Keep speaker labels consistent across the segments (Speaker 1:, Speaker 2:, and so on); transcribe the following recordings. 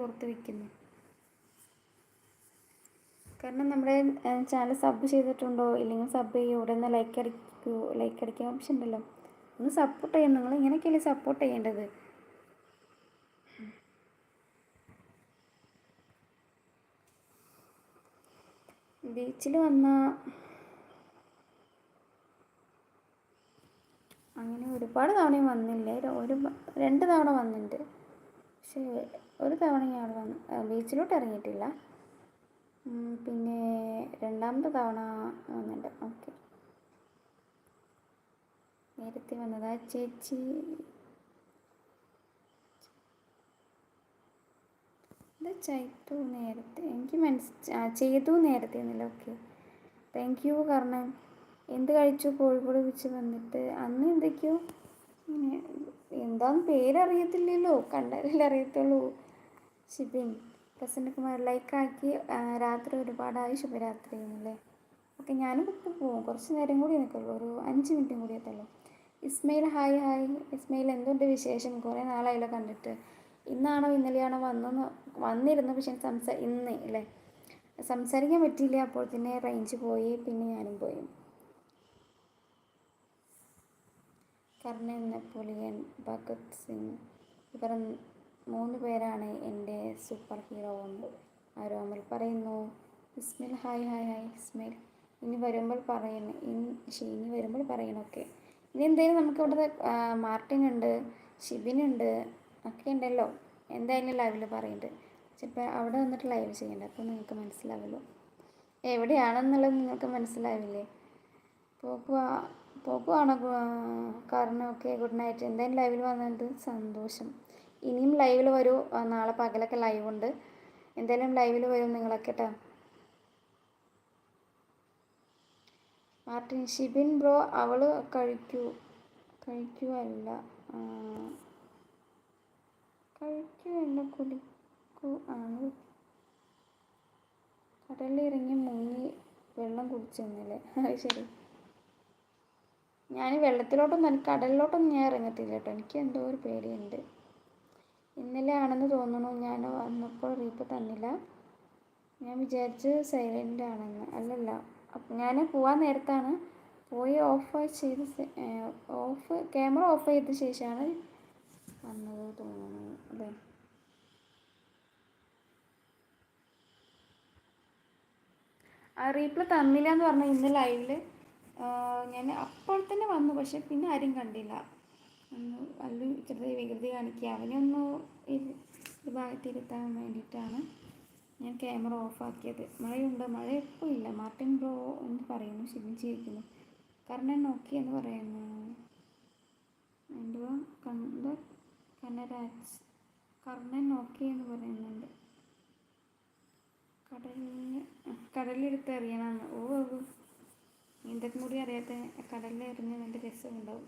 Speaker 1: ഓർത്ത് വെക്കുന്നു. കാരണം നമ്മുടെ ചാനൽ സബ് ചെയ്തിട്ടുണ്ടോ ഇല്ലെങ്കിൽ സബ് ചെയ്യോ, ഇവിടെ നിന്ന് ലൈക്ക് അടിക്കാൻ ഓപ്ഷൻ ഉണ്ടല്ലോ, ഒന്ന് സപ്പോർട്ട് ചെയ്യണം. നിങ്ങൾ ഇങ്ങനെയൊക്കെയല്ലേ സപ്പോർട്ട് ചെയ്യേണ്ടത്. ബീച്ചിൽ വന്നാൽ അങ്ങനെ ഒരുപാട് തവണയും വന്നില്ലേ, 2 തവണ വന്നിട്ടുണ്ട്. പക്ഷേ ഒരു തവണ ഞാൻ ബീച്ചിലോട്ട് ഇറങ്ങിയിട്ടില്ല. പിന്നെ 2ാമത്തെ തവണ വന്നിട്ടുണ്ട്. ഓക്കെ, നേരത്തെ വന്നതാ ചേച്ചി. ഇത് ചെയ്തു നേരത്തെ, എനിക്ക് ചെയ്തു നേരത്തെ എന്നല്ല. Okay, thank you. കാരണം എന്ത് കഴിച്ചു കോഴിക്കോട് വെച്ച് വന്നിട്ട് അന്ന് എന്തൊക്കെയോ ഇങ്ങനെ എന്താന്ന് പേരറിയത്തില്ലല്ലോ, കണ്ടാലല്ലേ അറിയത്തുള്ളൂ. ഷിബിൻ പ്രസന്നകുമാർ ലൈക്കാക്കി. രാത്രി ഒരുപാടായി, ശുഭരാത്രി എന്നല്ലേ. ഓക്കെ, ഞാനും ഇപ്പോൾ പോവും, കുറച്ച് നേരം കൂടി നിൽക്കുള്ളൂ, ഒരു 5 മിനിറ്റും കൂടി എത്തുള്ളൂ. ഇസ്മയിൽ ഹായ്. ഇസ്മയിൽ എന്തുണ്ട് വിശേഷം? കുറേ നാളായല്ലോ കണ്ടിട്ട്. ഇന്നാണോ ഇന്നലെയാണോ വന്നിരുന്നു, പക്ഷെ ഇന്ന് അല്ലേ സംസാരിക്കാൻ പറ്റിയില്ല. അപ്പോൾ തന്നെ റേഞ്ച് പോയി, പിന്നെ ഞാനും പോയി. കർണൻ, നെപ്പോളിയൻ, ഭഗത് സിംഗ്, ഇവർ 3 പേരാണ് എൻ്റെ സൂപ്പർ ഹീറോ എന്ന് ആരോമൽ പറയുന്നു. ഇസ്മയിൽ ഹായ്. ഇസ്മയിൽ ഇനി വരുമ്പോൾ പറയണം. ഓക്കെ, ഇനി എന്തായാലും നമുക്ക് ഇവിടെ മാർട്ടിൻ ഉണ്ട്, ഷിബിനുണ്ട്, ഒക്കെ ഉണ്ടല്ലോ. എന്തായാലും ലൈവിൽ പറയുന്നുണ്ട്. ചിലപ്പോൾ അവിടെ വന്നിട്ട് ലൈവ് ചെയ്യണ്ട, അപ്പോൾ നിങ്ങൾക്ക് മനസ്സിലാവല്ലോ എവിടെയാണെന്നുള്ളത്. നിങ്ങൾക്ക് മനസ്സിലാവില്ലേ? പോകുവാണോ? കാരണം ഓക്കെ, ഗുഡ് നൈറ്റ്. എന്തായാലും ലൈവിൽ വന്നത് സന്തോഷം. ഇനിയും ലൈവിൽ വരൂ, നാളെ പകലൊക്കെ ലൈവ് ഉണ്ട്. എന്തായാലും ലൈവിൽ വരും നിങ്ങളൊക്കെ കേട്ടോ. മാർട്ടിൻ, ഷിബിൻ ബ്രോ അവൾ കഴിക്കുവല്ല കുളിക്കൂ ആണ്. കടലിറങ്ങി മുങ്ങി വെള്ളം കുടിച്ചെന്നല്ലേ? അത് ശരി. ഞാൻ കടലിലോട്ടൊന്നും ഞാൻ ഇറങ്ങത്തില്ല കേട്ടോ, എനിക്ക് എന്തോ ഒരു പേടിയുണ്ട്. ഇന്നലെ ആണെന്ന് തോന്നുന്നു, ഞാൻ വന്നപ്പോൾ റീപ്പ് തന്നില്ല. ഞാൻ വിചാരിച്ച് സൈലൻ്റ് ആണെന്ന്. അല്ലല്ല, ഞാൻ പോവാൻ നേരത്താണ് പോയി ക്യാമറ ഓഫ് ചെയ്ത ശേഷമാണ് വന്നത് തോന്നുന്നു അല്ലേ. ആ റീപ്ലൈ തന്നില്ല എന്ന് പറഞ്ഞാൽ ഇന്ന് ലൈവിൽ ഞാൻ അപ്പോൾ തന്നെ വന്നു, പക്ഷെ പിന്നെ ആരും കണ്ടില്ല. അല്ല ചെറുതായി വികൃതി കാണിക്കുക, അവനൊന്ന് ഇത് ഭാഗത്തിരുത്താൻ വേണ്ടിയിട്ടാണ് ഞാൻ ക്യാമറ ഓഫാക്കിയത്. മഴയുണ്ട്? മഴ ഇപ്പോൾ ഇല്ല. മാർട്ടിൻ ബ്രോ എന്ന് പറയുന്നു, ക്ഷമിച്ചിരിക്കുന്നു. കർണൻ നോക്കി എന്ന് പറയുന്നു. എന്തുവാ കനരാജ് കർണൻ നോക്കി എന്ന് പറയുന്നുണ്ട്. കടലിലെടുത്ത് എറിയണമെന്ന്. നീന്തൊക്കെ കൂടി അറിയാത്ത കടലിൽ എറിഞ്ഞ നല്ല രസമുണ്ടാവും.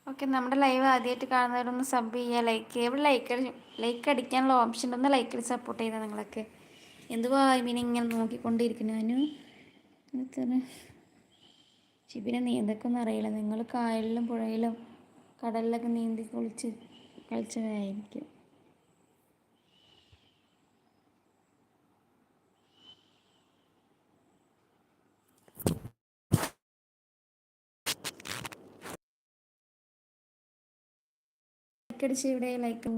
Speaker 1: ഓക്കെ, നമ്മുടെ ലൈവ് ആദ്യമായിട്ട് കാണുന്നവരൊന്ന് സബ് ചെയ്യുക, ലൈക്ക് ചെയ്യുക. ഇവിടെ ലൈക്ക് അടിക്കാനുള്ള ഓപ്ഷൻ ഒന്ന് ലൈക്ക് അടിച്ച് സപ്പോർട്ട് ചെയ്താൽ നിങ്ങളൊക്കെ. എന്തുവാ ഇങ്ങനെ നോക്കിക്കൊണ്ടിരിക്കുന്നു. ഷിബിനെ നീന്തൊക്കെ ഒന്നും അറിയില്ല. നിങ്ങൾ കായലിലും പുഴയിലും കടലിലൊക്കെ നീന്തി കളിച്ചവരായിരിക്കും. ലൈക്ക് അടിച്ച് ഇവിടെ ലൈക്ക്